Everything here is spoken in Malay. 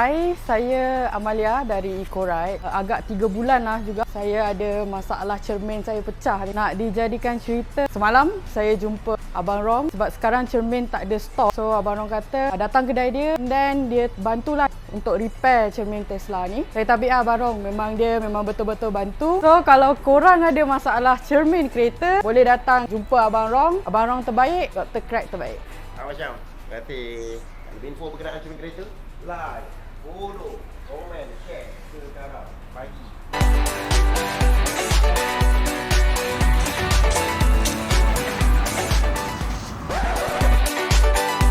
Hai, saya Amalia dari Korang. Agak 3 bulan lah juga saya ada masalah cermin saya pecah. Nak dijadikan cerita. Semalam saya jumpa Abang Rom sebab sekarang cermin tak ada stok. So Abang Rom kata datang kedai dia dan dia bantulah untuk repair cermin Tesla ni. Saya tabiat Abang Rom, memang betul-betul bantu. So kalau korang ada masalah cermin kereta, boleh datang jumpa Abang Rom. Abang Rom terbaik, Dr. Crack terbaik. Macam berarti lebih info berkenaan cermin kereta, like, follow, komen, share sekarang pagi.